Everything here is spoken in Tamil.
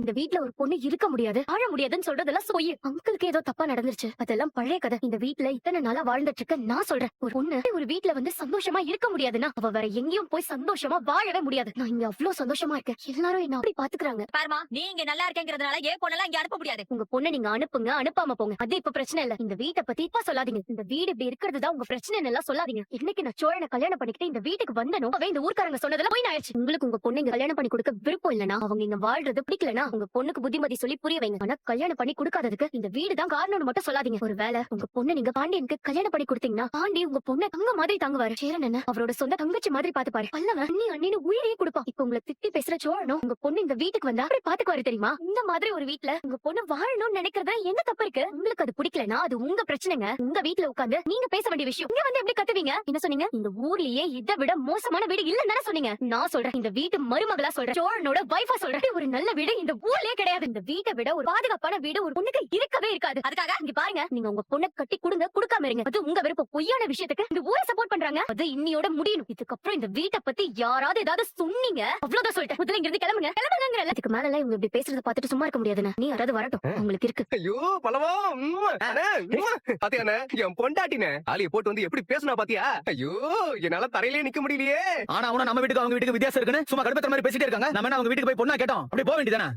இந்த வீட்ல ஒரு பொண்ணு இருக்க முடியாது, வாழ முடியாதுன்னு சொல்றதெல்லாம் பொய். அங்கிளுக்கு ஏதோ தப்பா நடந்துருச்சு, அதெல்லாம் பழைய கதை. இந்த வீட்ல இத்தனை நாளா வாழ்ந்துட்டு இருக்க நான் சொல்றேன், ஒரு பொண்ணு ஒரு வீட்ல வந்து சந்தோஷமா இருக்க முடியாதுன்னா அவ வேற எங்கேயும் போய் சந்தோஷமா வாழவே முடியாது. நான் இங்க அவ்வளவு சந்தோஷமா இருக்கேன், எல்லாரும் என்ன அப்படி பாத்துக்கிறாங்க. பாருமா, நீ இங்க நல்லா இருக்கேங்கிறதுனால ஏன் பொண்ணெல்லாம் இங்க அனுப்ப முடியாது. உங்க பொண்ணை நீங்க அனுப்புங்க, அனுப்பாம போங்க, அது இப்ப பிரச்சனை இல்ல. இந்த வீட்டை பத்தி இப்ப சொல்லாதீங்க. இந்த வீடு இப்படி இருக்கிறதுதான் உங்க பிரச்சனை எல்லாம் சொல்லாதீங்க. இன்னைக்கு நான் சோழனை கல்யாணம் பண்ணிக்கிட்டு இந்த வீட்டுக்கு வந்தனும் இந்த ஊர்க்காரங்க சொன்னதெல்லாம் போய் ஆயிடுச்சு. உங்களுக்கு உங்க பொண்ணு இங்க கல்யாணம் பண்ணி கொடுக்க விருப்பம் இல்லனா, அவங்க இங்க வாழ்றது பிடிக்கலனா உங்க பொண்ணுக்கு புத்திமதி சொல்லி புரிய வைங்க. ஆனா கல்யாணம் பண்ணி கொடுக்காததுக்கு இந்த வீடு தான் காரணம்னு மட்டும் சொல்லாதீங்க. ஒருவேளை உங்க பொண்ணு நீங்க பாண்டியனுக்கு கல்யாணம் பண்ணி கொடுத்தீங்கன்னா பாண்டி உங்க பொண்ணை தங்க மாதிரி தாங்குவாரு. சேரன் என்ன அவரோட சொந்த தங்கச்சி மாதிரி பாத்துப்பாரு. பல்லவன் அண்ணி அண்ணின்னு உயிரையே கொடுப்பான். இப்ப உங்களை திட்டி பேசுற சோழனும் உங்க பொண்ணு இந்த வீட்டுக்கு வந்தா அப்படி பாத்துக்குவாரு தெரியுமா? இந்த மாதிரி ஒரு வீட்ல உங்க பொண்ணு வாழணும்னு நினைக்கிறதுல என்ன தப்பு இருக்கு? உங்களுக்கு அது பிடிக்கலனா அது உங்க பிரச்சனைங்க. உங்க வீட்ல உட்கார்ந்து நீங்க பேச வேண்டிய விஷயம். இங்க வந்து எப்படி கத்துவீங்க? என்ன சொன்னீங்க? இந்த ஊர்லயே இதை விட மோசமான வீடு இல்லன்னு சொன்னீங்க. நான் சொல்றேன், இந்த வீட்டு மருமகளா சொல்றேன், சோழனோட வைஃபா சொல்றேன், ஒரு நல்ல வீடு இந்த ஊர்லயே கிடையாது. இந்த வீட்டை விட ஒரு பாதுகாப்பான வீடு ஒரு பொண்ணுக்கு இருக்கவே இருக்காது. அதுக்காக இங்க பாருங்க, நீங்க உங்க பொண்ணை கட்டி கொடுங்க, கொடுக்காம இருங்க, அது உங்க விருப்பம். பொய்யான விஷயத்துக்கு இந்த ஊரை சப்போர்ட் பண்றாங்க, அது இன்னியோட முடியணும். இதுக்கப்புறம் இந்த வீட்டை பத்தி யாராவது ஏதாவது சொன்னீங்க அவ்வளவுதான் சொல்லிட்டேன். முதல்ல இங்க இருந்து கிளம்புங்க, கிளம்புங்க. இதுக்கு மேல எல்லாம் இவங்க இப்படி பேசுறத பார்த்துட்டு சும்மா இருக்க முடியாதுன்னு. நீ யாராவது வரட்டும், உங்களுக்கு இருக்கு. ஐயோ பலவா பாத்தியானே, என் பொண்டாட்டினே ஆலிய போட்டு வந்து எப்படி பேசுனா பாத்தியா? ஐயோ என்னால தரையிலே நிக்க முடியலையே. ஆனா நம்ம வீட்டுக்கு அவங்க வீட்டுக்கு வித்தியாசம் இருக்குன்னு சும்மா கடுப்பேத்த மாதிரி பேசிட்டே இருக்காங்க. நம்ம என்ன அவங்க வீட்டுக்கு போய் பொண்ணா கேட்டோம்? அப்படி போக வேண்டியதானே?